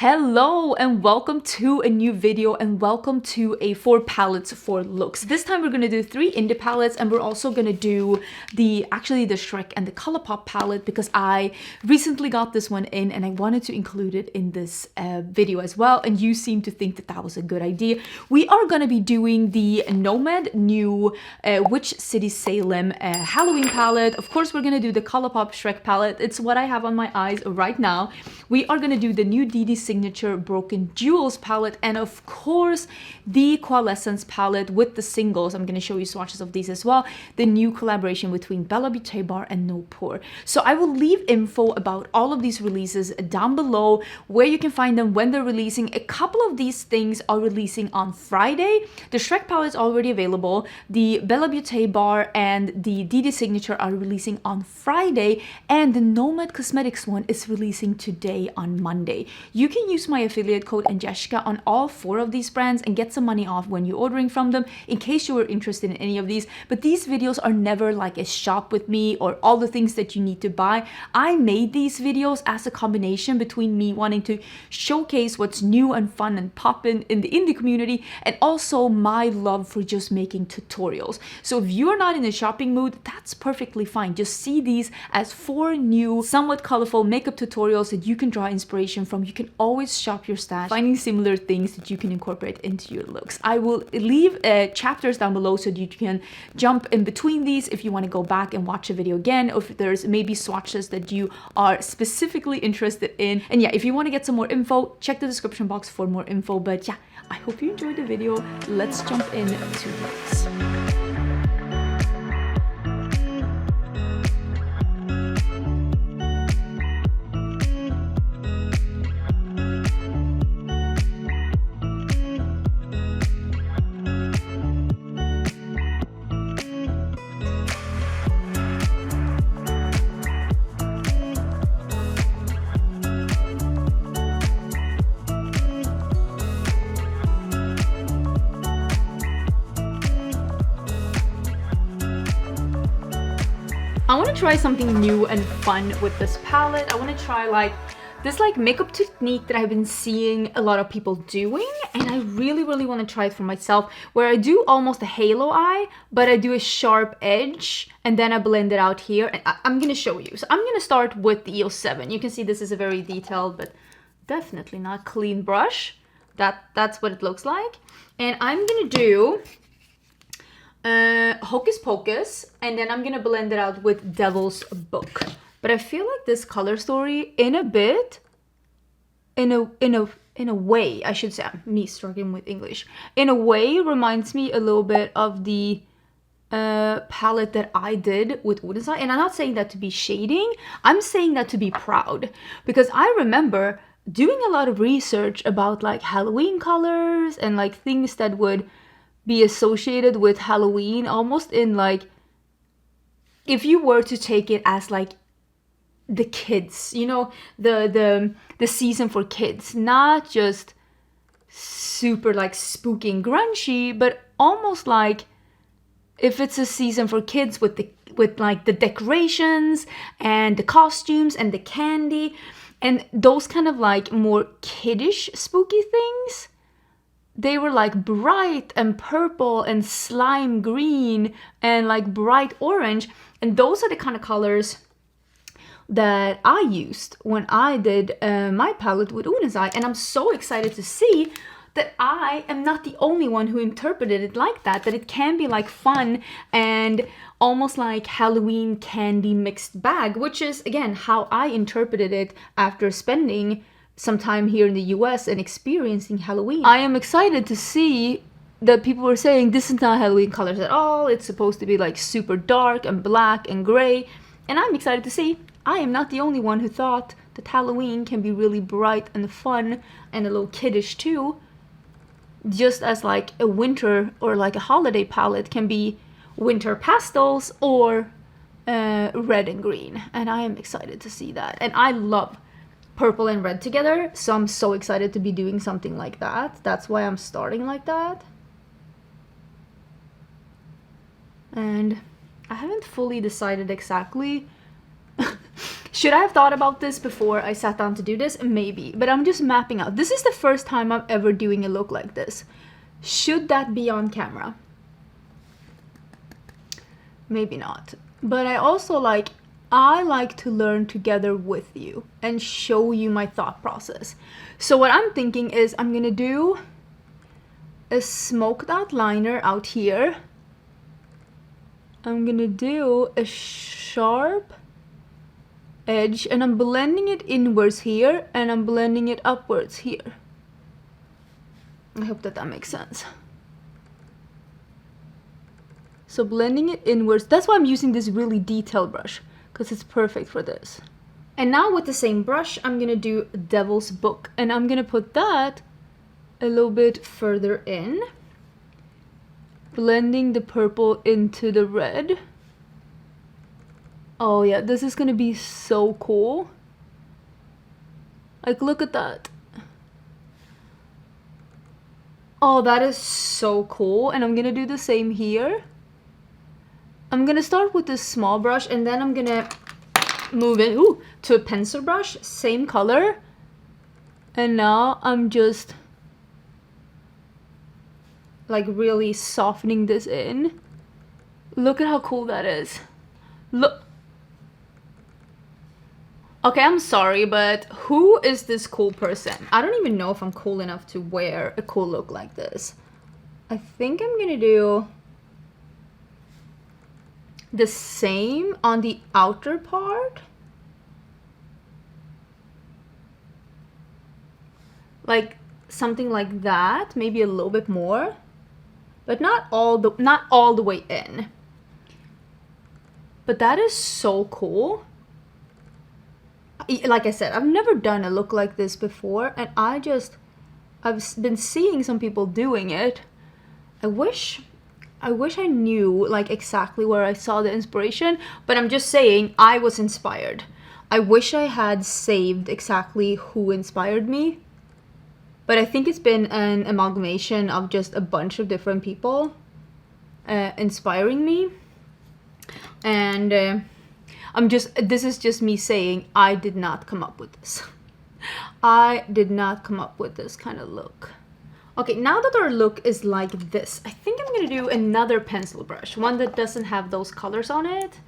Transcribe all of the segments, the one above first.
Hello and welcome to a new video and welcome to a 4 palettes, 4 looks. This time we're gonna do 3 indie palettes and we're also gonna do the Shrek and the Colourpop palette because I recently got this one in and I wanted to include it in this video as well, and you seem to think that that was a good idea. We are gonna be doing the Nomad new Witch City Salem Halloween palette. Of course we're gonna do the Colourpop Shrek palette. It's what I have on my eyes right now. We are gonna do the new Dede signature Broken Jewels palette, and of course the Coalescence palette with the singles. I'm going to show you swatches of these as well. The new collaboration between Beauté and No Pour. So I will leave info about all of these releases down below, where you can find them, when they're releasing. A couple of these things are releasing on Friday. The Shrek palette is already available. The Beauté bar and the Dede signature are releasing on Friday, and the Nomad Cosmetics one is releasing today on Monday. You can use my affiliate code Angelica on all 4 of these brands and get some money off when you're ordering from them, in case you were interested in any of these. But these videos are never like a shop with me or all the things that you need to buy. I made these videos as a combination between me wanting to showcase what's new and fun and poppin' in the indie community, and also my love for just making tutorials. So if you are not in a shopping mood, that's perfectly fine. Just see these as 4 new, somewhat colorful makeup tutorials that you can draw inspiration from. You can always shop your stash, finding similar things that you can incorporate into your looks. I will leave chapters down below so that you can jump in between these if you want to go back and watch a video again, or if there's maybe swatches that you are specifically interested in. And yeah, if you want to get some more info, check the description box for more info. But yeah, I hope you enjoyed the video. Let's jump into this. I want to try something new and fun with this palette. I want to try this makeup technique that I've been seeing a lot of people doing, and I really want to try it for myself, where I do almost a halo eye, but I do a sharp edge and then I blend it out here, and I'm going to show you. So I'm going to start with the EOS 7. You can see this is a very detailed but definitely not clean brush. That's what it looks like. And I'm going to do Hocus Pocus, and then I'm gonna blend it out with Devil's Book. But I feel like this color story in a way, I should say, me struggling with English, in a way reminds me a little bit of the palette that I did with Oden. And I'm not saying that to be shading, I'm saying that to be proud, because I remember doing a lot of research about like Halloween colors and like things that would be associated with Halloween, almost in like, if you were to take it as like the kids, you know, the season for kids, not just super like spooky and grungy, but almost like if it's a season for kids with like the decorations and the costumes and the candy and those kind of like more kiddish spooky things. They were like bright and purple and slime green and like bright orange. And those are the kind of colors that I used when I did my palette with Oden's Eye. And I'm so excited to see that I am not the only one who interpreted it like that it can be like fun and almost like Halloween candy mixed bag, which is again how I interpreted it after spending some time here in the US and experiencing Halloween. I am excited to see that people were saying this is not Halloween colors at all. It's supposed to be like super dark and black and gray. And I'm excited to see I am not the only one who thought that Halloween can be really bright and fun and a little kiddish too. Just as like a winter or like a holiday palette can be winter pastels or red and green. And I am excited to see that. And I love purple and red together, so I'm so excited to be doing something like that. That's why I'm starting like that. And I haven't fully decided exactly Should I have thought about this before I sat down to do this? Maybe, but I'm just mapping out. This is the first time I'm ever doing a look like this. Should that be on camera? Maybe not. But I like to learn together with you and show you my thought process. So what I'm thinking is I'm gonna do a smoked out liner out here. I'm gonna do a sharp edge and I'm blending it inwards here and I'm blending it upwards here. I hope that makes sense. So blending it inwards, that's why I'm using this really detailed brush, because it's perfect for this. And now with the same brush, I'm gonna do Devil's Book, and I'm gonna put that a little bit further in, blending the purple into the red. Oh yeah, this is gonna be so cool. Like, look at that. Oh, that is so cool. And I'm gonna do the same here. I'm gonna start with this small brush and then I'm gonna move it to a pencil brush, same color. And now I'm just like really softening this in. Look at how cool that is. Look. Okay, I'm sorry, but who is this cool person? I don't even know if I'm cool enough to wear a cool look like this. I think I'm gonna do the same on the outer part. Like something like that, maybe a little bit more, but not all the way in. But that is so cool. Like I said, I've never done a look like this before, and I've been seeing some people doing it. I wish I knew like exactly where I saw the inspiration, but I'm just saying I was inspired. I wish I had saved exactly who inspired me, but I think it's been an amalgamation of just a bunch of different people inspiring me. And this is just me saying I did not come up with this. I did not come up with this kind of look. Okay, now that our look is like this, I think I'm gonna do another pencil brush, one that doesn't have those colors on it,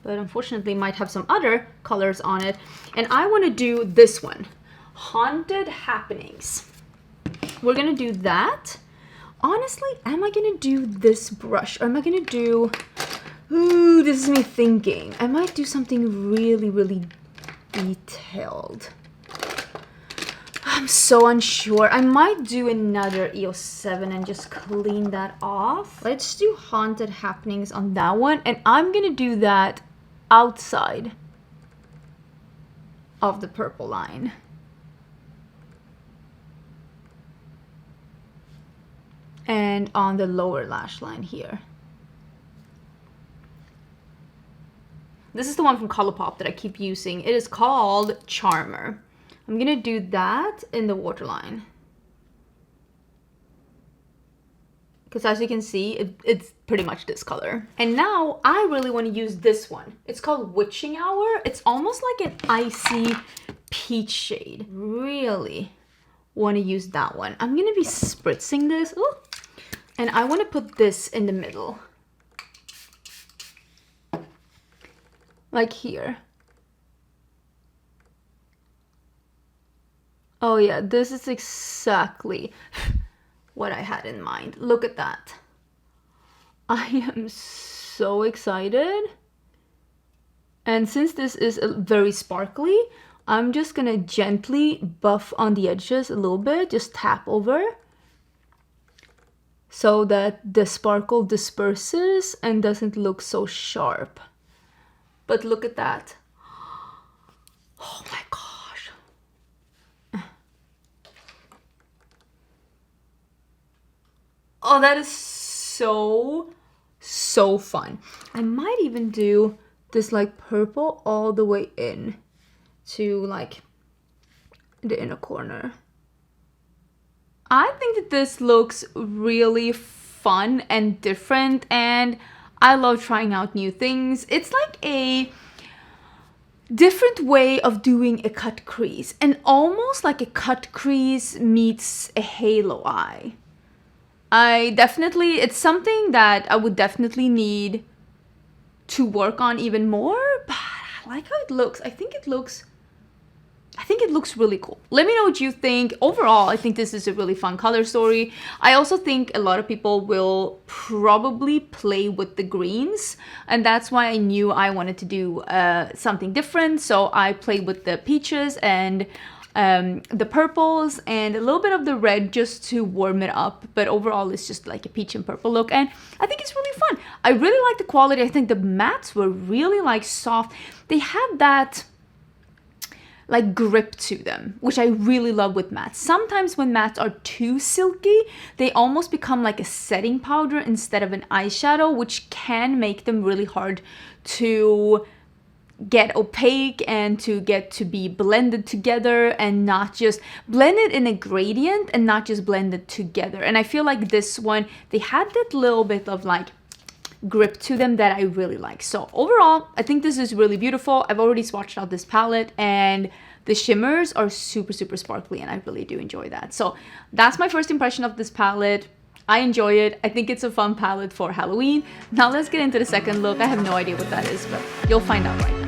but unfortunately might have some other colors on it. And I wanna do this one, Haunted Happenings. We're gonna do that. Honestly, am I gonna do this brush, or am I gonna do, ooh, this is me thinking. I might do something really, really detailed. I'm so unsure. I might do another EO7 and just clean that off. Let's do Haunted Happenings on that one. And I'm gonna do that outside of the purple line. And on the lower lash line here. This is the one from Colourpop that I keep using. It is called Charmer. I'm gonna do that in the waterline. Because as you can see, it's pretty much this color. And now I really want to use this one. It's called Witching Hour. It's almost like an icy peach shade. Really want to use that one. I'm gonna be spritzing this. Ooh. And I want to put this in the middle. Like here. Oh yeah, this is exactly what I had in mind. Look at that. I am so excited. And since this is very sparkly, I'm just gonna gently buff on the edges a little bit, just tap over, so that the sparkle disperses and doesn't look so sharp. But look at that. Oh my gosh. Oh, that is so fun. I might even do this like purple all the way in to like the inner corner. I think that this looks really fun and different, and I love trying out new things. It's like different way of doing a cut crease, and almost like a cut crease meets a halo eye. It's something that I would definitely need to work on even more, but I like how it looks. I think it looks really cool. Let me know what you think. Overall, I think this is a really fun color story. I also think a lot of people will probably play with the greens, and that's why I knew I wanted to do something different. So I played with the peaches and the purples and a little bit of the red just to warm it up, but overall it's just like a peach and purple look, and I think it's really fun. I really like the quality. I think the mattes were really like soft. They had that like grip to them, which I really love with mattes. Sometimes when mattes are too silky, they almost become like a setting powder instead of an eyeshadow, which can make them really hard to get opaque and to get to be blended together, and not just blended in a gradient and not just blended together. And I feel like this one, they had that little bit of like grip to them that I really like. So overall, I think this is really beautiful. I've already swatched out this palette, and the shimmers are super, super sparkly, and I really do enjoy that. So that's my first impression of this palette. I enjoy it. I think it's a fun palette for Halloween. Now let's get into the second look. I have no idea what that is, but you'll find out right now.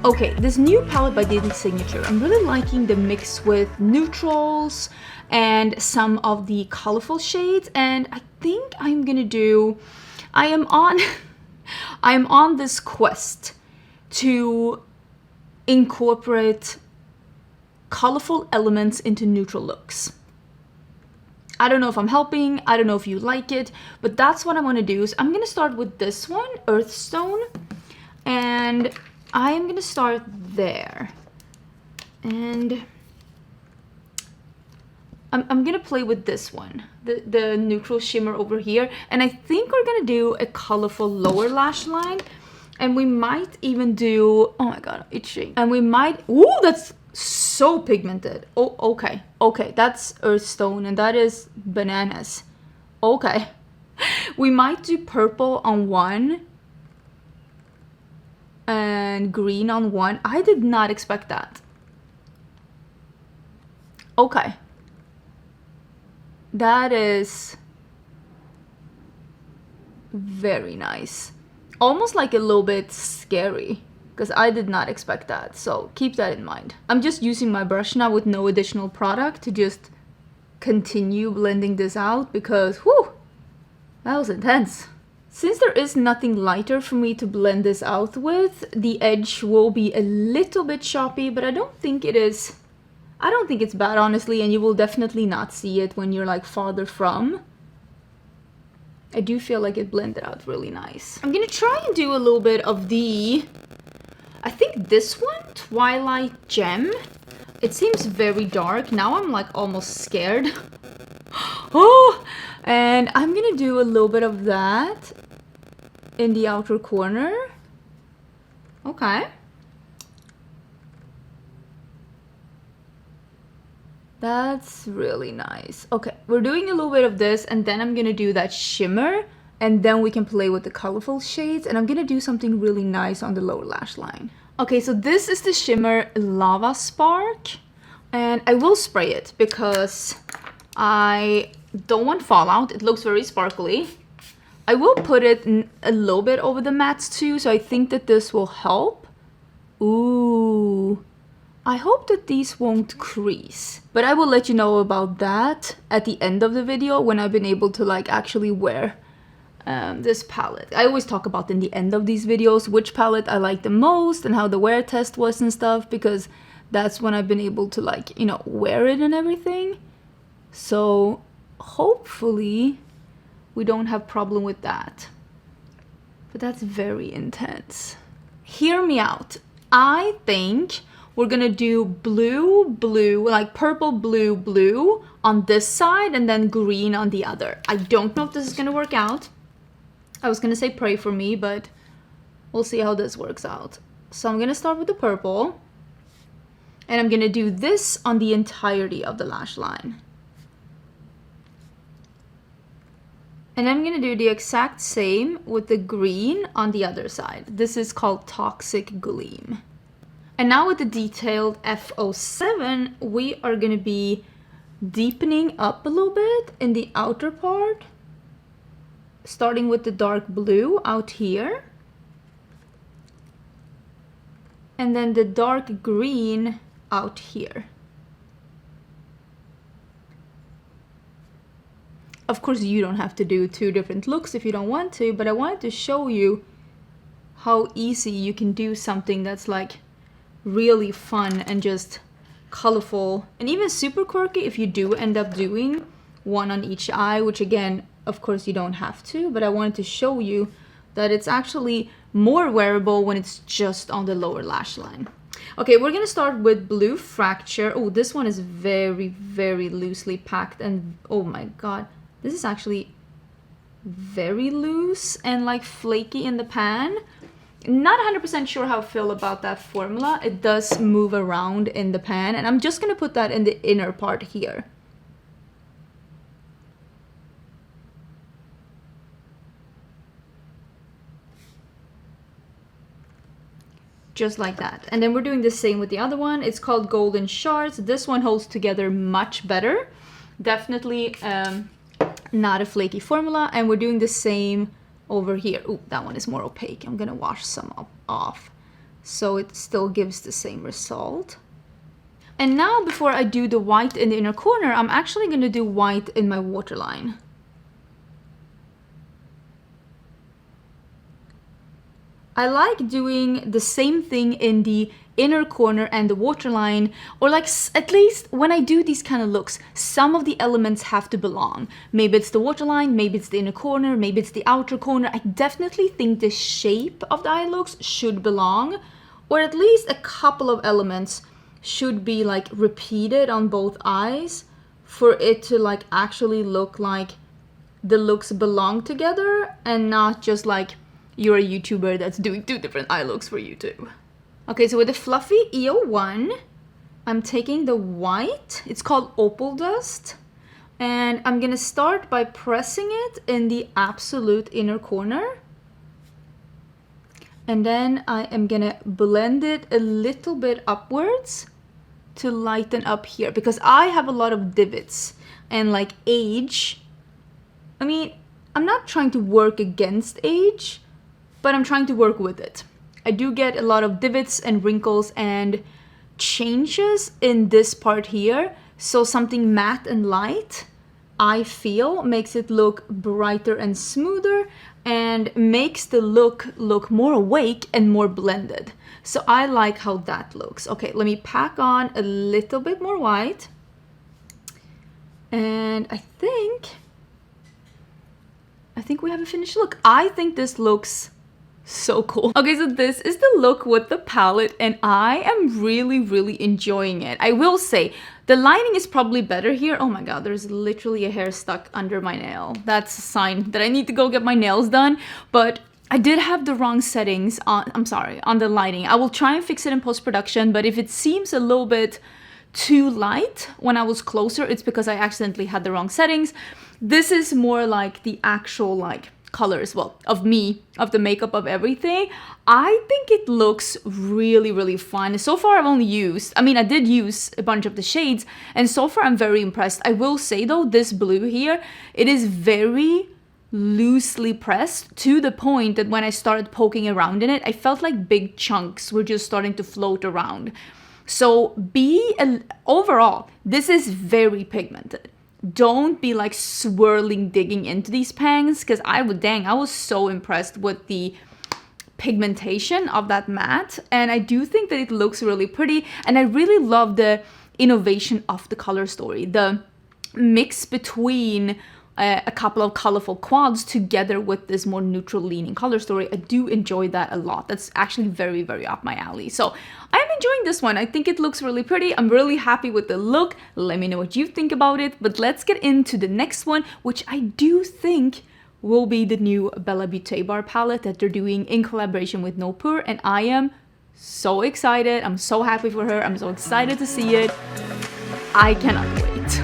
Okay, this new palette by Dede Signature, I'm really liking the mix with neutrals and some of the colorful shades, and I think I am on this quest to incorporate colorful elements into neutral looks. I don't know if I'm helping, I don't know if you like it, but that's what I want to do. So I'm going to start with this one, Earthstone, and I'm gonna start there, and I'm gonna play with this one, the neutral shimmer over here, and I think we're gonna do a colorful lower lash line, and we might even do, oh my god, itching, and we might, ooh, that's so pigmented. Oh, okay, that's Earthstone, and that is bananas. Okay, we might do purple on one and green on one. I did not expect that. Okay. That is very nice. Almost like a little bit scary, because I did not expect that. So keep that in mind. I'm just using my brush now with no additional product to just continue blending this out, because whew, that was intense. Since there is nothing lighter for me to blend this out with, the edge will be a little bit choppy, but I don't think it's bad, honestly, and you will definitely not see it when you're like farther from. I do feel like it blended out really nice. I'm gonna try and do a little bit of I think this one, Twilight Gem. It seems very dark. Now I'm like almost scared. Oh, and I'm gonna do a little bit of that in the outer corner. Okay. That's really nice. Okay, we're doing a little bit of this, and then I'm gonna do that shimmer, and then we can play with the colorful shades, and I'm gonna do something really nice on the lower lash line. Okay, so this is the shimmer Lava Spark, and I will spray it because I don't want fallout. It looks very sparkly. I will put it a little bit over the mattes too, so I think that this will help. Ooh, I hope that these won't crease, but I will let you know about that at the end of the video when I've been able to like actually wear this palette. I always talk about in the end of these videos which palette I like the most and how the wear test was and stuff, because that's when I've been able to like, you know, wear it and everything. So hopefully we don't have problem with that. But that's very intense. hear me out. I think we're gonna do blue, blue, like purple, blue, blue on this side and then green on the other. I don't know if this is gonna work out. I was gonna say pray for me, but we'll see how this works out. So I'm gonna start with the purple and I'm gonna do this on the entirety of the lash line. And I'm gonna do the exact same with the green on the other side. This is called Toxic Gleam. And now with the detailed F07, we are gonna be deepening up a little bit in the outer part, starting with the dark blue out here. And then the dark green out here. Of course, you don't have to do two different looks if you don't want to, but I wanted to show you how easy you can do something that's like really fun and just colorful and even super quirky if you do end up doing one on each eye, which again, of course you don't have to, but I wanted to show you that it's actually more wearable when it's just on the lower lash line. Okay, we're gonna start with Blue Fracture. Oh, this one is very, very loosely packed and oh my god. This is actually very loose and like flaky in the pan. Not 100% sure how I feel about that formula. It does move around in the pan and I'm just gonna put that in the inner part here. Just like that. And then we're doing the same with the other one. It's called Golden Shards. This one holds together much better. Definitely not a flaky formula. And we're doing the same over here. Oh, that one is more opaque. I'm gonna wash some off so it still gives the same result. And now before I do the white in the inner corner, I'm actually gonna do white in my waterline. I like doing the same thing in the inner corner and the waterline, or like at least when I do these kind of looks, some of the elements have to belong. Maybe it's the waterline, maybe it's the inner corner, maybe it's the outer corner. I definitely think the shape of the eye looks should belong, or at least a couple of elements should be like repeated on both eyes for it to like actually look like the looks belong together and not just like you're a YouTuber that's doing two different eye looks for YouTube. Okay, so with the fluffy EO1, I'm taking the white, it's called Opal Dust, and I'm gonna start by pressing it in the absolute inner corner. And then I am gonna blend it a little bit upwards to lighten up here, because I have a lot of divots and like age. I mean, I'm not trying to work against age, but I'm trying to work with it. I do get a lot of divots and wrinkles and changes in this part here. So something matte and light, I feel, makes it look brighter and smoother and makes the look more awake and more blended. So I like how that looks. Okay, let me pack on a little bit more white. And I think we have a finished look. I think this looks so cool. Okay, so this is the look with the palette and I am really, really enjoying it. I will say the lighting is probably better here. Oh my god, there's literally a hair stuck under my nail. That's a sign that I need to go get my nails done. But I did have the wrong settings on, I'm sorry, on the lighting. I will try and fix it in post-production, but if it seems a little bit too light when I was closer, it's because I accidentally had the wrong settings. This is more like the actual like colors, well, of me, of the makeup, of everything. I think it looks really, really fun. So far I've only used, I did use a bunch of the shades and so far I'm very impressed. I will say though, this blue here, it is very loosely pressed to the point that when I started poking around in it, I felt like big chunks were just starting to float around. So overall, this is very pigmented. Don't be like swirling, digging into these pangs, because I was so impressed with the pigmentation of that matte. And I do think that it looks really pretty. And I really love the innovation of the color story. The mix between a couple of colorful quads together with this more neutral leaning color story. I do enjoy that a lot. That's actually very, very up my alley. So I'm enjoying this one. I think it looks really pretty. I'm really happy with the look. Let me know what you think about it. But let's get into the next one, which I do think will be the new Bella Beauté bar palette that they're doing in collaboration with No Pur, and I am so excited. I'm so happy for her. I'm so excited to see it. I cannot wait.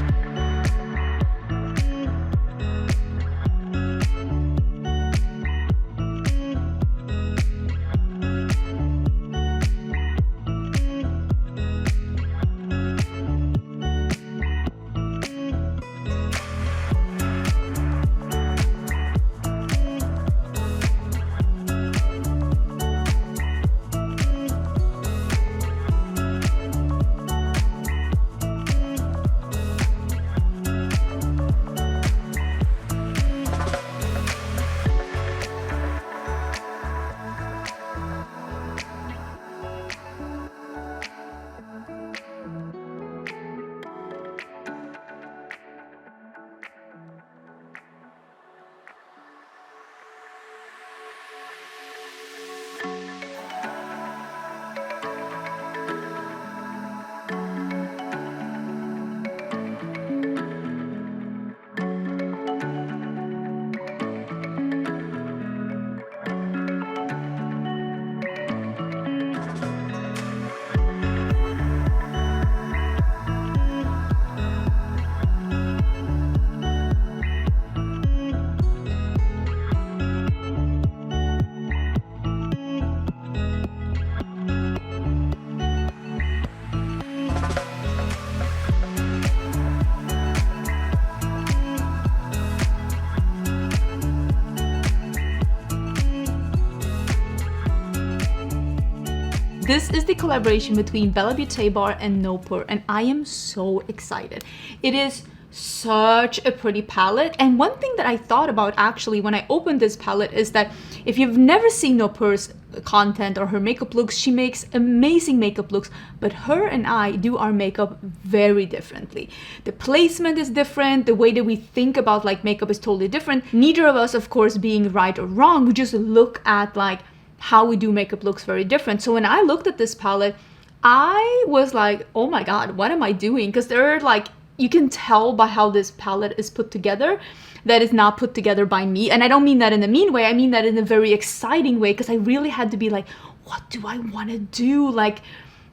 This is the collaboration between Bella Beauté Bar and No Pur, and I am so excited. It is such a pretty palette, and one thing that I thought about actually when I opened this palette is that if you've never seen No Pur's content or her makeup looks, she makes amazing makeup looks, but her and I do our makeup very differently. The placement is different, the way that we think about like makeup is totally different. Neither of us, of course, being right or wrong, we just look at like how we do makeup looks very different. So when I looked at this palette, I was like, oh my god, what am I doing? Because there are like, you can tell by how this palette is put together that it's not put together by me. And I don't mean that in a mean way, I mean that in a very exciting way, because I really had to be like, what do I want to do? Like,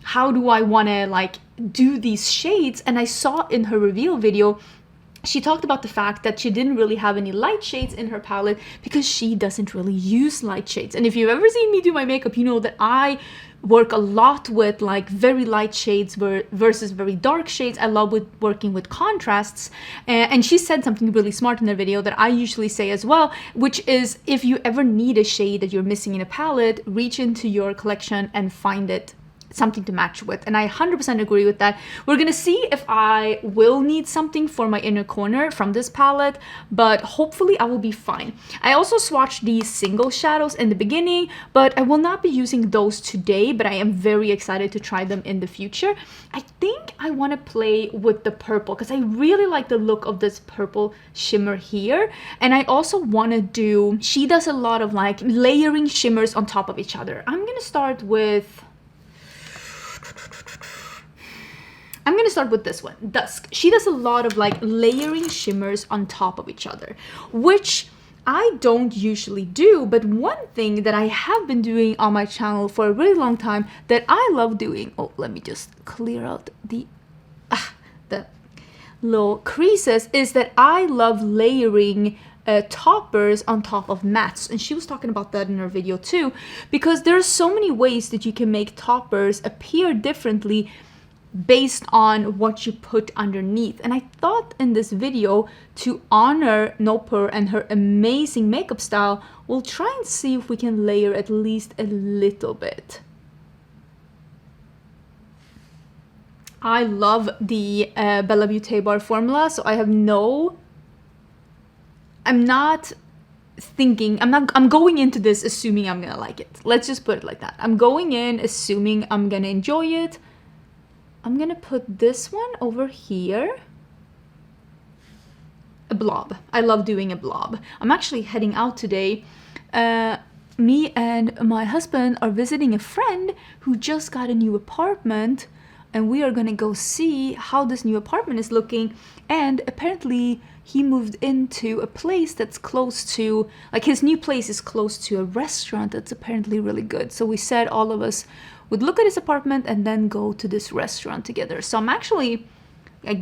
how do I want to like do these shades? And I saw in her reveal video, she talked about the fact that she didn't really have any light shades in her palette because she doesn't really use light shades. And if you've ever seen me do my makeup, you know that I work a lot with like very light shades versus very dark shades. I love working with contrasts. And she said something really smart in her video that I usually say as well, which is if you ever need a shade that you're missing in a palette, reach into your collection and find it something to match with. And I 100% agree with that. We're gonna see if I will need something for my inner corner from this palette, but hopefully I will be fine. I also swatched these single shadows in the beginning, but I will not be using those today, but I am very excited to try them in the future. I think I want to play with the purple because I really like the look of this purple shimmer here. And I also want to do, she does a lot of like layering shimmers on top of each other. I'm gonna start with this one, Dusk. She does a lot of like layering shimmers on top of each other, which I don't usually do, but one thing that I have been doing on my channel for a really long time that I love doing, oh, let me just clear out the little creases, is that I love layering toppers on top of mattes. And she was talking about that in her video too, because there are so many ways that you can make toppers appear differently based on what you put underneath. And I thought in this video, to honor No Pur and her amazing makeup style, we'll try and see if we can layer at least a little bit. I love the Bella Beauté bar formula, so I have I'm going into this assuming I'm gonna like it. Let's just put it like that. I'm going in assuming I'm gonna enjoy it. I'm gonna put this one over here. a blob. I love doing a blob. I'm actually heading out today. Me and my husband are visiting a friend who just got a new apartment, and we are gonna go see how this new apartment is looking. And apparently he moved into a place that's close to, like, his new place is close to a restaurant that's apparently really good. So we said all of us would look at his apartment and then go to this restaurant together. So I'm actually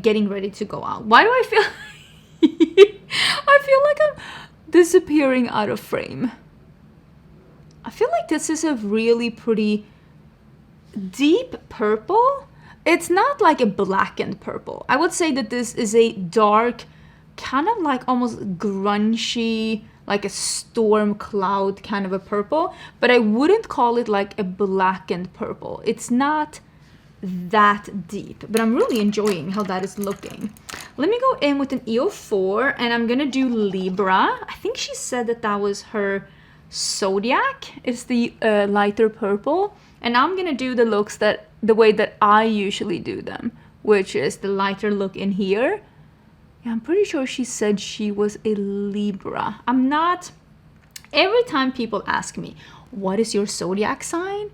getting ready to go out. Why do I feel I feel like I'm disappearing out of frame? I feel like this is a really pretty deep purple. It's not like a blackened purple. I would say that this is a dark, kind of like almost grungy, like a storm cloud kind of a purple, but I wouldn't call it like a blackened purple. It's not that deep, but I'm really enjoying how that is looking. Let me go in with an EO4, and I'm gonna do Libra. I think she said that that was her zodiac. It's the lighter purple, and I'm gonna do the looks that the way that I usually do them, which is the lighter look in here. Yeah, I'm pretty sure she said she was a Libra. I'm not. Every time people ask me, what is your zodiac sign?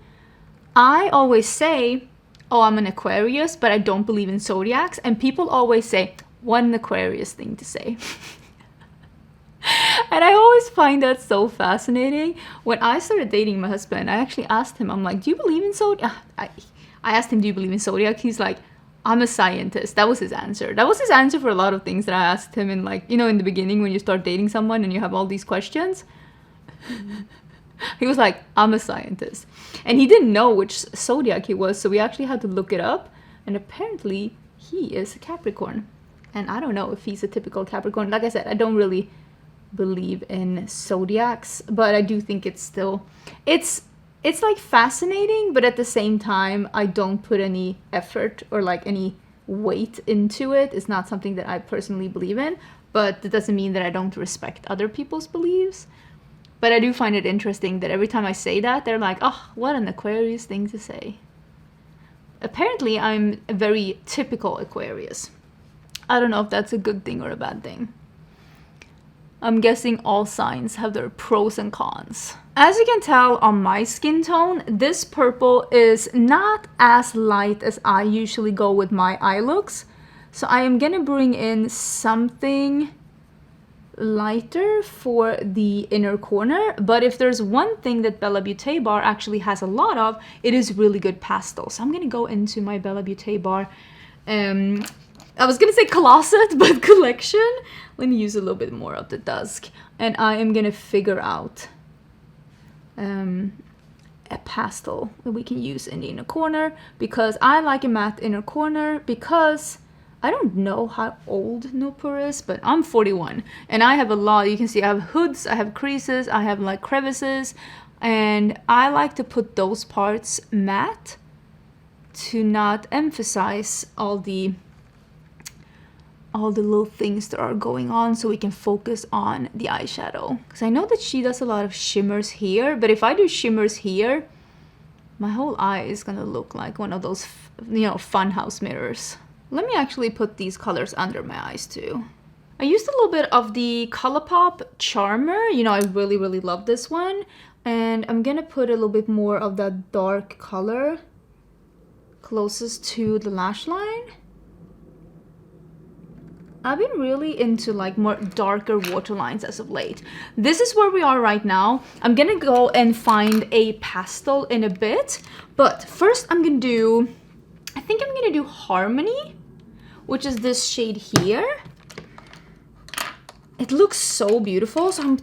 I always say, oh, I'm an Aquarius, but I don't believe in zodiacs. And people always say, what an Aquarius thing to say. And I always find that so fascinating. When I started dating my husband, I actually asked him, I'm like, do you believe in zodiac? I asked him, do you believe in zodiac? He's like, I'm a scientist. That was his answer. That was his answer for a lot of things that I asked him in, like, you know, in the beginning when you start dating someone and you have all these questions. He was like, I'm a scientist. And he didn't know which zodiac he was, so we actually had to look it up. And apparently he is a Capricorn. And I don't know if he's a typical Capricorn. Like I said, I don't really believe in zodiacs, but I do think it's still, it's like fascinating, but at the same time, I don't put any effort or like any weight into it. It's not something that I personally believe in, but that doesn't mean that I don't respect other people's beliefs. But I do find it interesting that every time I say that, they're like, oh, what an Aquarius thing to say. Apparently, I'm a very typical Aquarius. I don't know if that's a good thing or a bad thing. I'm guessing all signs have their pros and cons. As you can tell on my skin tone, this purple is not as light as I usually go with my eye looks. So I am gonna bring in something lighter for the inner corner. But if there's one thing that Bella Beauté bar actually has a lot of, it is really good pastel. So I'm gonna go into my Bella Beauté bar. I was gonna say closet, but collection. Let me use a little bit more of the dusk. And I am gonna figure out a pastel that we can use in the inner corner, because I like a matte inner corner, because I don't know how old Nupur is, but I'm 41 and I have a lot. You can see I have hoods, I have creases, I have like crevices, and I like to put those parts matte to not emphasize all the little things that are going on, so we can focus on the eyeshadow. Because I know that she does a lot of shimmers here, but if I do shimmers here, my whole eye is gonna look like one of those, you know, funhouse mirrors. Let me actually put these colors under my eyes too. I used a little bit of the Colourpop Charmer. You know, I really, really love this one. And I'm gonna put a little bit more of that dark color closest to the lash line. I've been really into like more darker waterlines as of late. This is where we are right now. I'm gonna go and find a pastel in a bit, but first I'm gonna do, I think I'm gonna do Harmony, which is this shade here. It looks so beautiful, so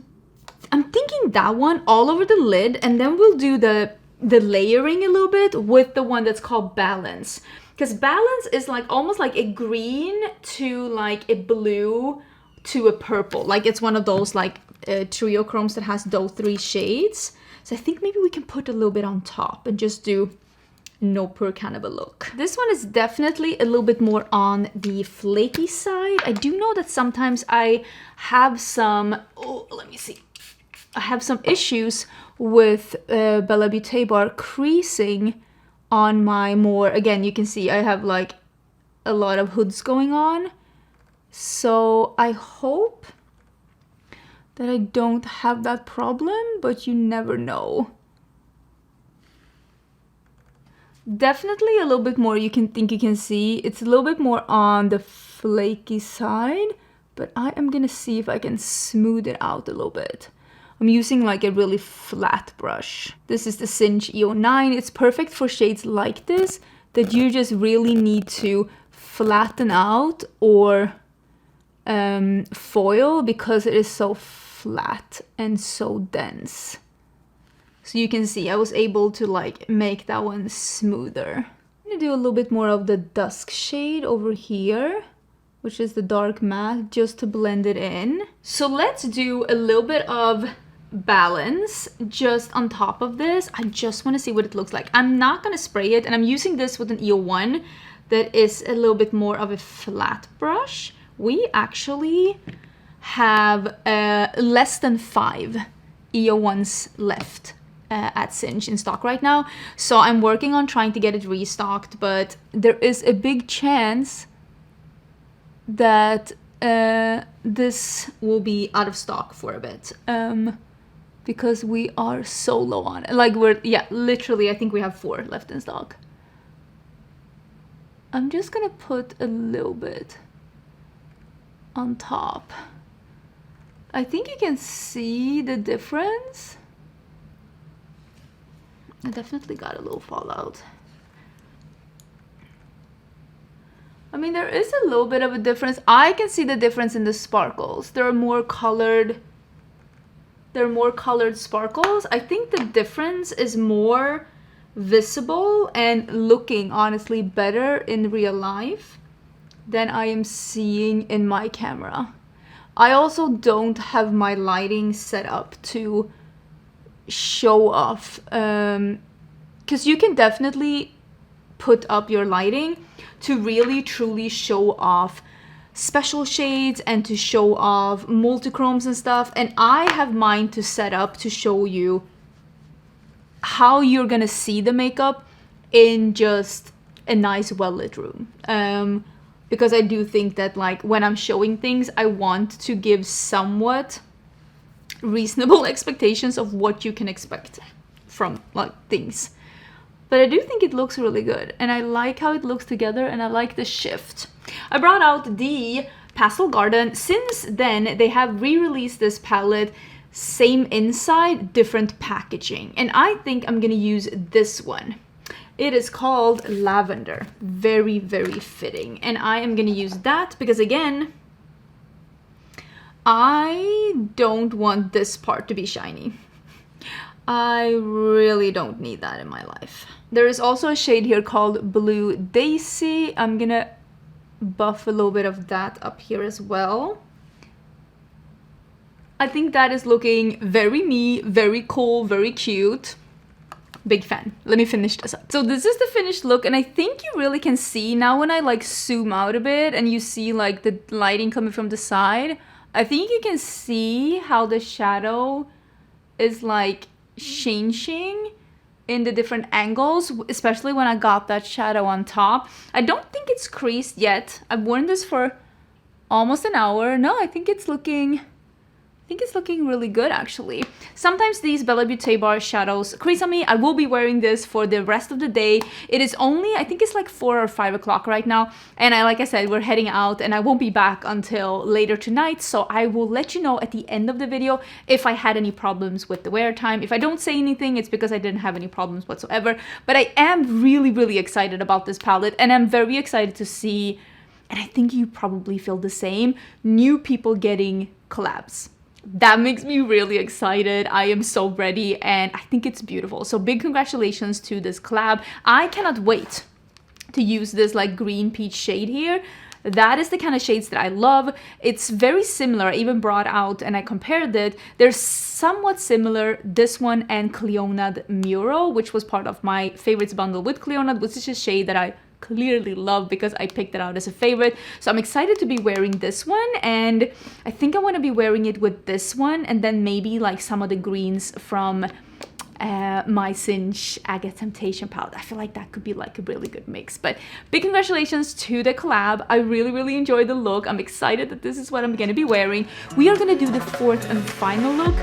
I'm thinking that one all over the lid, and then we'll do the layering a little bit with the one that's called Balance. Because Balance is like almost like a green to like a blue to a purple. Like it's one of those like trio chromes that has those three shades. So I think maybe we can put a little bit on top and just do Nupur kind of a look. This one is definitely a little bit more on the flaky side. I do know that sometimes I have some, oh, let me see. I have some issues with Bella Beauté bar creasing on my more, again, you can see I have like a lot of hoods going on. So I hope that I don't have that problem, but you never know. Definitely a little bit more you can see. It's a little bit more on the flaky side, but I am gonna see if I can smooth it out a little bit. I'm using like a really flat brush. This is the Cinch EO9. It's perfect for shades like this that you just really need to flatten out or foil because it is so flat and so dense. So you can see I was able to like make that one smoother. I'm gonna do a little bit more of the dusk shade over here, which is the dark matte, just to blend it in. So let's do a little bit of balance just on top of this. I just want to see what it looks like. I'm not gonna spray it, and I'm using this with an EO1 that is a little bit more of a flat brush. We actually have less than 5 EO1s left at Cinch in stock right now, so I'm working on trying to get it restocked, but there is a big chance that this will be out of stock for a bit, because we are so low on it. Like literally I think we have 4 left in stock. I'm just gonna put a little bit on top. I think you can see the difference. I definitely got a little fallout. I mean, there is a little bit of a difference. I can see the difference in the sparkles. They're more colored sparkles. I think the difference is more visible and looking honestly better in real life than I am seeing in my camera. I also don't have my lighting set up to show off, because you can definitely put up your lighting to really truly show off special shades and to show off multichromes and stuff, and I have mine to set up to show you how you're gonna see the makeup in just a nice well-lit room, because I do think that like when I'm showing things, I want to give somewhat reasonable expectations of what you can expect from like things. But I do think it looks really good, and I like how it looks together, and I like the shift. I brought out the Pastel Garden. Since then, they have re-released this palette, same inside, different packaging, and I think I'm gonna use this one. It is called Lavender. Very, very fitting, and I am gonna use that because again, I don't want this part to be shiny. I really don't need that in my life. There is also a shade here called Blue Daisy. I'm gonna buff a little bit of that up here as well. I think that is looking very me, very cool, very cute. Big fan. Let me finish this up. So this is the finished look, and I think you really can see now when I like zoom out a bit and you see like the lighting coming from the side, I think you can see how the shadow is like changing in the different angles, especially when I got that shadow on top. I don't think it's creased yet. I've worn this for almost an hour. No, I think it's looking really good actually. Sometimes these Bella Beauté bar shadows crease on me. I will be wearing this for the rest of the day. It is only, I think it's like 4 or 5 o'clock right now, and like I said, we're heading out and I won't be back until later tonight, so I will let you know at the end of the video if I had any problems with the wear time. If I don't say anything, it's because I didn't have any problems whatsoever. But I am really, really excited about this palette, and I'm very excited to see, and I think you probably feel the same, new people getting collabs. That makes me really excited. I am so ready, and I think it's beautiful. So big congratulations to this collab. I cannot wait to use this like green peach shade here. That is the kind of shades that I love. It's very similar. I even brought out and I compared it. They're somewhat similar, this one and Cleonad Mural, which was part of my favorites bundle with Cleonad, which is a shade that I clearly love because I picked it out as a favorite. So I'm excited to be wearing this one, and I think I want to be wearing it with this one, and then maybe like some of the greens from my Cinch Agate Temptation palette. I feel like that could be like a really good mix. But big congratulations to the collab. I really enjoyed the look. I'm excited that this is what I'm gonna be wearing. We are gonna do the fourth and final look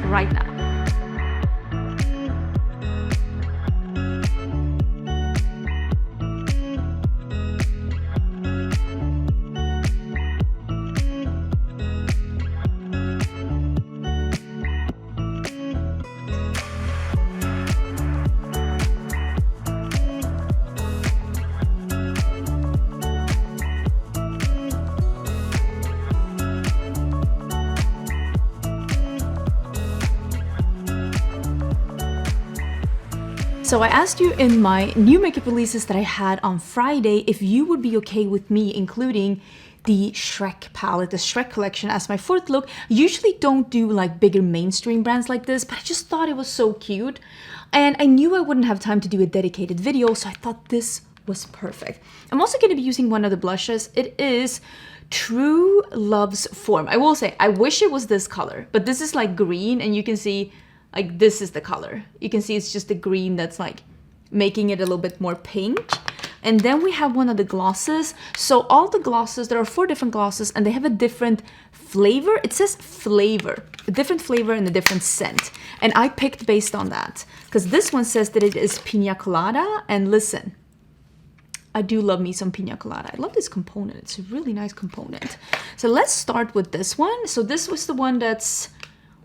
right now. So I asked you in my new makeup releases that I had on Friday if you would be okay with me including the Shrek palette, the Shrek collection as my fourth look. I usually don't do like bigger mainstream brands like this, but I just thought it was so cute. And I knew I wouldn't have time to do a dedicated video, so I thought this was perfect. I'm also going to be using one of the blushes. It is True Love's Form. I will say, I wish it was this color, but this is like green and you can see like this is the color. You can see it's just the green that's like making it a little bit more pink. And then we have one of the glosses. So all the glosses, there are 4 different glosses and they have a different flavor. It says flavor, a different flavor and a different scent. And I picked based on that because this one says that it is pina colada. And listen, I do love me some pina colada. I love this component. It's a really nice component. So let's start with this one. So this was the one that's,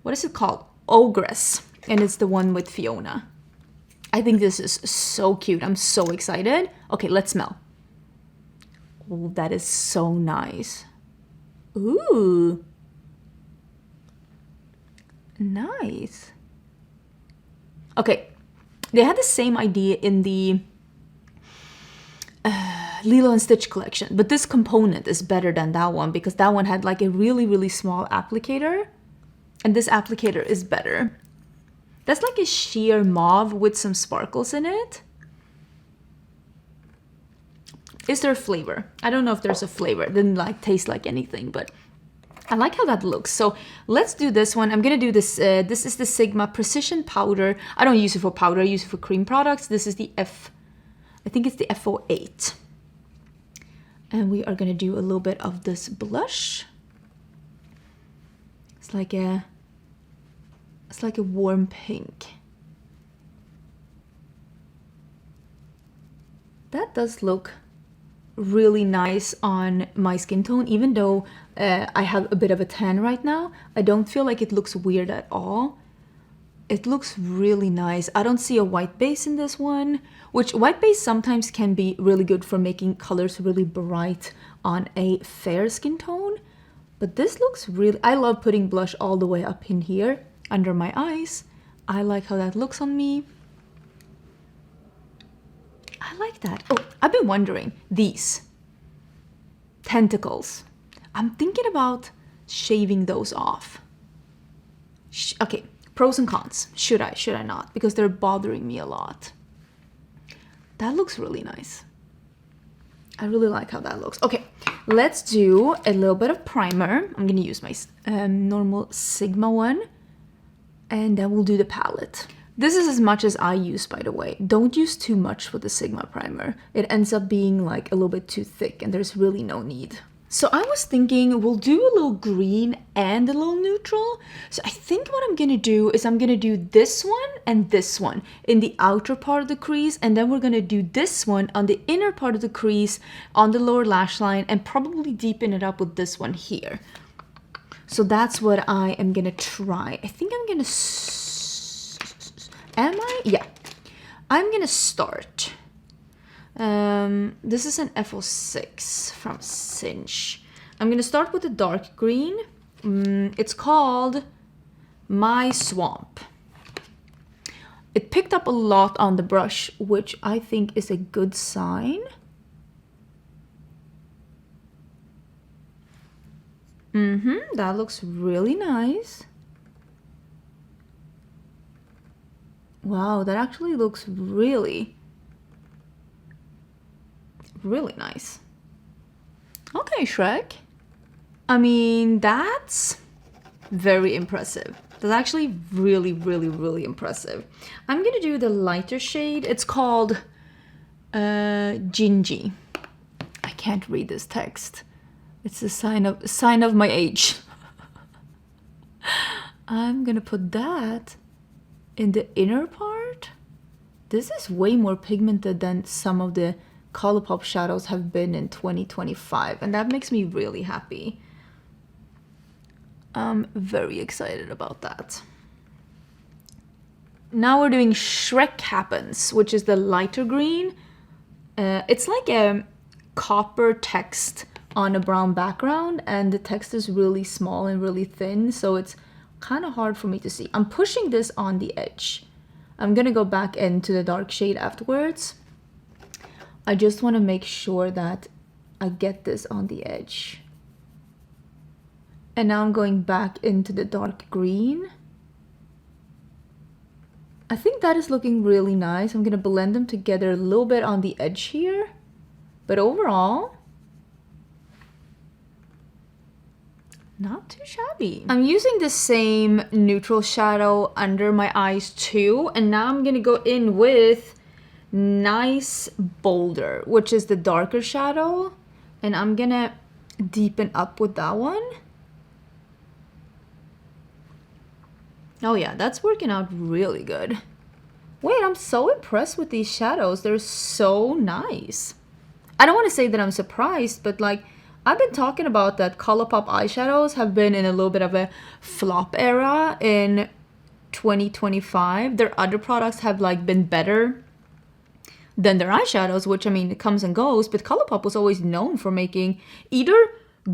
what is it called? Ogress, and it's the one with Fiona. I think this is so cute. I'm so excited. Okay, let's smell. Oh, that is so nice. Ooh. Nice. Okay, they had the same idea in the Lilo and Stitch collection, but this component is better than that one because that one had like a really small applicator. And this applicator is better. That's like a sheer mauve with some sparkles in it. Is there a flavor? I don't know if there's a flavor. It didn't like taste like anything, but I like how that looks. So let's do this one. I'm gonna do this. This is the Sigma Precision Powder. I don't use it for powder. I use it for cream products. This is the I think it's the F08. And we are gonna do a little bit of this blush. It's like a warm pink. That does look really nice on my skin tone, even though I have a bit of a tan right now. I don't feel like it looks weird at all. It looks really nice. I don't see a white base in this one, which white base sometimes can be really good for making colors really bright on a fair skin tone. But this looks really, I love putting blush all the way up in here under my eyes. I like how that looks on me. I like that. Oh, I've been wondering, these tentacles. I'm thinking about shaving those off. Okay, pros and cons. Should I not? Because they're bothering me a lot. That looks really nice. I really like how that looks. Okay, let's do a little bit of primer. I'm gonna use my normal Sigma one. And then we'll do the palette. This is as much as I use, by the way. Don't use too much with the Sigma primer. It ends up being like a little bit too thick and there's really no need. So I was thinking we'll do a little green and a little neutral. So I think what I'm gonna do is I'm gonna do this one and this one in the outer part of the crease. And then we're gonna do this one on the inner part of the crease on the lower lash line and probably deepen it up with this one here. So that's what I am gonna try. I think I'm gonna, Yeah, I'm gonna start. This is an F06 from Cinch. I'm gonna start with the dark green. It's called My Swamp. It picked up a lot on the brush, which I think is a good sign. That looks really nice. Wow, that actually looks really nice. Okay, Shrek. I mean, that's very impressive. That's actually really, really, really impressive. I'm gonna do the lighter shade. It's called Gingy. I can't read this text. It's a sign of my age. I'm gonna put that in the inner part. This is way more pigmented than some of the Colourpop shadows have been in 2025, and that makes me really happy. I'm very excited about that. Now we're doing Shrek Happens, which is the lighter green. It's like a copper text on a brown background, and the text is really small and really thin, so it's kind of hard for me to see. I'm pushing this on the edge. I'm gonna go back into the dark shade afterwards. I just want to make sure that I get this on the edge. And now I'm going back into the dark green. I think that is looking really nice. I'm gonna blend them together a little bit on the edge here, but overall, not too shabby. I'm using the same neutral shadow under my eyes too, and now I'm gonna go in with Nice Boulder, which is the darker shadow, and I'm gonna deepen up with that one. Oh yeah, that's working out really good. Wait, I'm so impressed with these shadows. They're so nice. I don't want to say that I'm surprised, but like, I've been talking about that Colourpop eyeshadows have been in a little bit of a flop era in 2025. Their other products have like been better than their eyeshadows, which I mean, it comes and goes, but Colourpop was always known for making either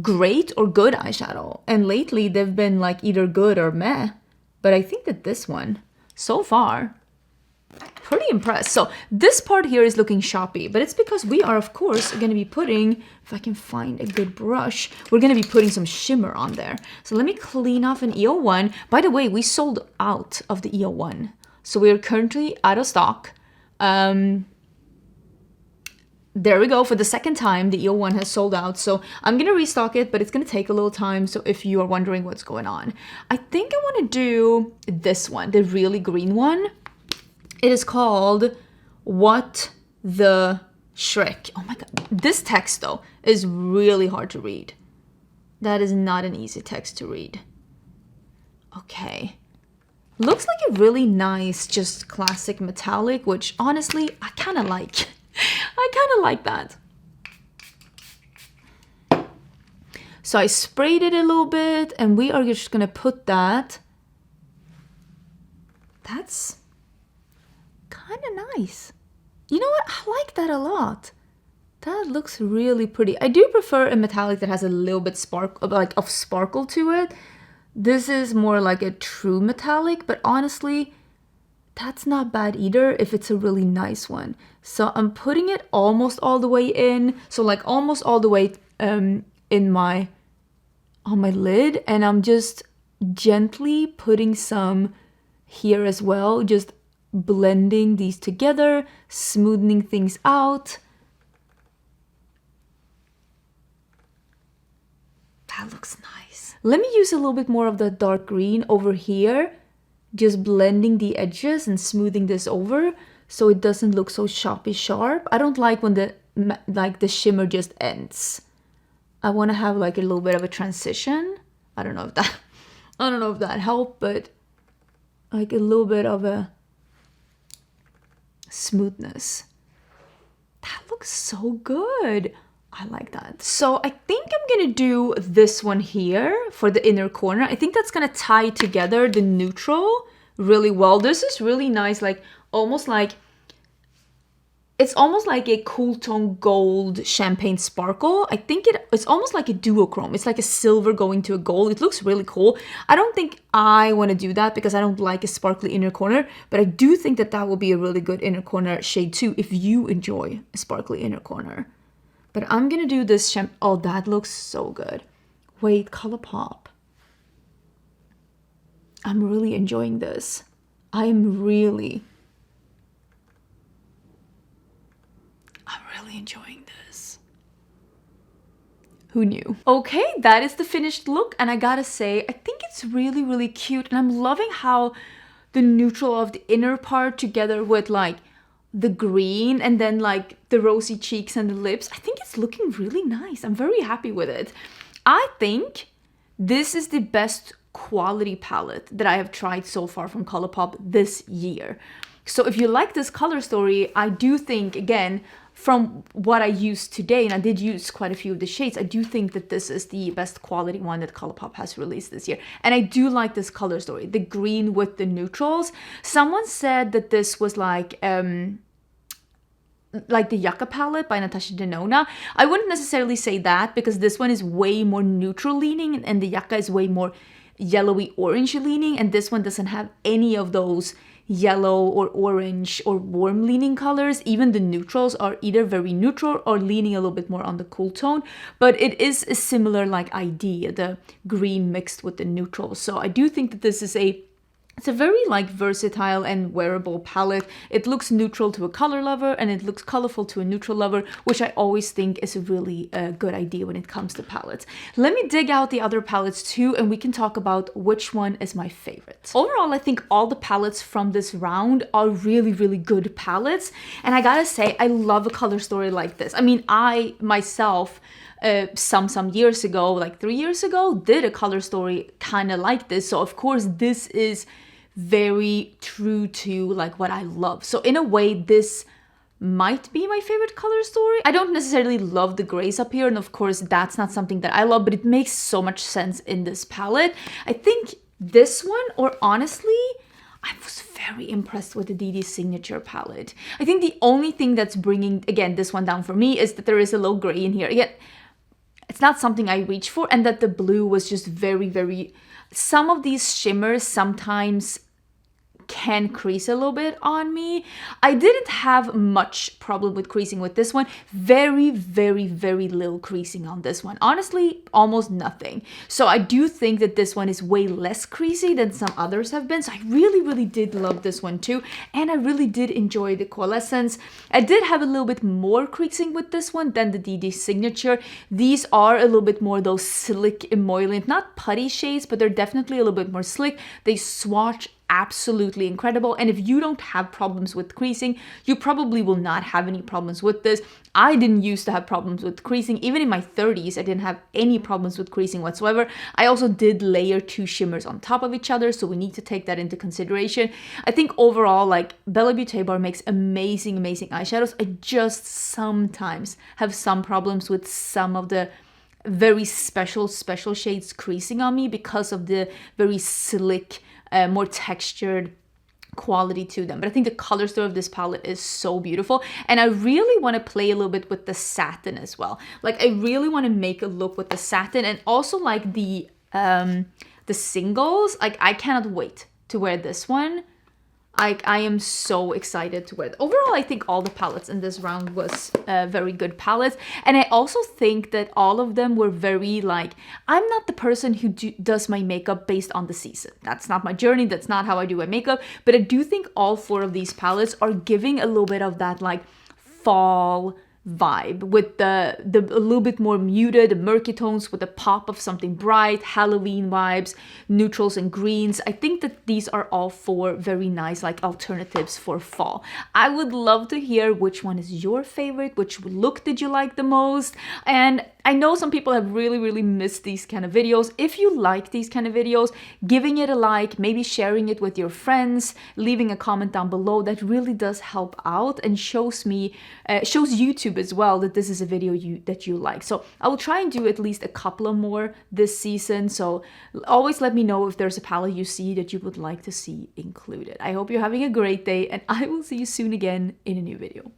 great or good eyeshadow. And lately they've been like either good or meh. But I think that this one, so far, pretty impressed. So this part here is looking shoppy, but it's because we are, of course, going to be putting, if I can find a good brush, we're going to be putting some shimmer on there. So let me clean off an EO1. By the way, we sold out of the EO1. So we are currently out of stock. There we go. For the second time, the EO1 has sold out. So I'm going to restock it, but it's going to take a little time. So if you are wondering what's going on, I think I want to do this one, the really green one. It is called What the Shrek. Oh my God. This text though is really hard to read. That is not an easy text to read. Okay. Looks like a really nice, just classic metallic, which honestly, I kind of like. I kind of like that. So I sprayed it a little bit, and we are just gonna put that. That's kind of nice. You know what? I like that a lot. That looks really pretty. I do prefer a metallic that has a little bit of sparkle to it. This is more like a true metallic, but honestly, that's not bad either if it's a really nice one. So I'm putting it almost all the way in. So like almost all the way on my lid. And I'm just gently putting some here as well. Just blending these together, smoothing things out. That looks nice. Let me use a little bit more of the dark green over here. Just blending the edges and smoothing this over so it doesn't look so choppy sharp. I don't like when the shimmer just ends. I want to have like a little bit of a transition. I don't know if that helped, but like a little bit of a smoothness. That looks so good. I like that. So I think I'm gonna do this one here for the inner corner. I think that's gonna tie together the neutral really well. This is really nice, like almost like, it's almost like a cool tone gold champagne sparkle. I think it's almost like a duochrome. It's like a silver going to a gold. It looks really cool. I don't think I want to do that because I don't like a sparkly inner corner, but I do think that that will be a really good inner corner shade too if you enjoy a sparkly inner corner. But I'm gonna do this oh, that looks so good. Wait, Colourpop. I'm really enjoying this. I'm really enjoying this. Who knew? Okay, that is the finished look, and I gotta say, I think it's really, really cute, and I'm loving how the neutral of the inner part together with like the green and then like the rosy cheeks and the lips, I think it's looking really nice. I'm very happy with it. I think this is the best quality palette that I have tried so far from Colourpop this year. So if you like this color story, I do think, again, from what I used today, and I did use quite a few of the shades, I do think that this is the best quality one that Colourpop has released this year. And I do like this color story, the green with the neutrals. Someone said that this was like the Yucca palette by Natasha Denona. I wouldn't necessarily say that, because this one is way more neutral leaning and the Yucca is way more yellowy orange leaning, and this one doesn't have any of those yellow or orange or warm leaning colors. Even the neutrals are either very neutral or leaning a little bit more on the cool tone, but it is a similar like idea, the green mixed with the neutrals. So I do think that this is it's a very like versatile and wearable palette. It looks neutral to a color lover and it looks colorful to a neutral lover, which I always think is a really good idea when it comes to palettes. Let me dig out the other palettes too, and we can talk about which one is my favorite. Overall, I think all the palettes from this round are really, really good palettes. And I gotta say, I love a color story like this. I mean, I myself, some years ago, like 3 years ago, did a color story kind of like this. So of course, this is very true to like what I love. So in a way, this might be my favorite color story. I don't necessarily love the grays up here, and of course that's not something that I love, but it makes so much sense in this palette. I think this one, or honestly, I was very impressed with the Dede signature palette. I think the only thing that's bringing, again, this one down for me is that there is a low gray in here. Again, it's not something I reach for, and that the blue was just very, very... Some of these shimmers sometimes can crease a little bit on me. I didn't have much problem with creasing with this one. Very, very, very little creasing on this one. Honestly, almost nothing. So I do think that this one is way less creasy than some others have been. So I really, really did love this one too. And I really did enjoy the Coalescence. I did have a little bit more creasing with this one than the Dede signature. These are a little bit more those slick emollient, not putty shades, but they're definitely a little bit more slick. They swatch absolutely incredible, and if you don't have problems with creasing, you probably will not have any problems with this. I didn't used to have problems with creasing. Even in my 30s, I didn't have any problems with creasing whatsoever. I also did layer 2 shimmers on top of each other, so we need to take that into consideration. I think overall, like, Bella Beauté bar makes amazing, amazing eyeshadows. I just sometimes have some problems with some of the very special shades creasing on me because of the very slick, more textured quality to them. But I think the color story of this palette is so beautiful, and I really want to play a little bit with the satin as well. Like, I really want to make a look with the satin, and also like the singles. Like, I cannot wait to wear this one. I am so excited to wear it. Overall, I think all the palettes in this round was very good palettes. And I also think that all of them were very, like, I'm not the person who does my makeup based on the season. That's not my journey. That's not how I do my makeup. But I do think all 4 of these palettes are giving a little bit of that, like, fall vibe with the a little bit more muted murky tones with a pop of something bright, Halloween vibes, neutrals and greens. I think that these are all 4 very nice like alternatives for fall. I would love to hear which one is your favorite, which look did you like the most, and I know some people have really missed these kind of videos. If you like these kind of videos, giving it a like, maybe sharing it with your friends, leaving a comment down below, that really does help out and shows me, shows YouTube as well that this is a video that you like. So I will try and do at least a couple of more this season. So always let me know if there's a palette you see that you would like to see included. I hope you're having a great day, and I will see you soon again in a new video.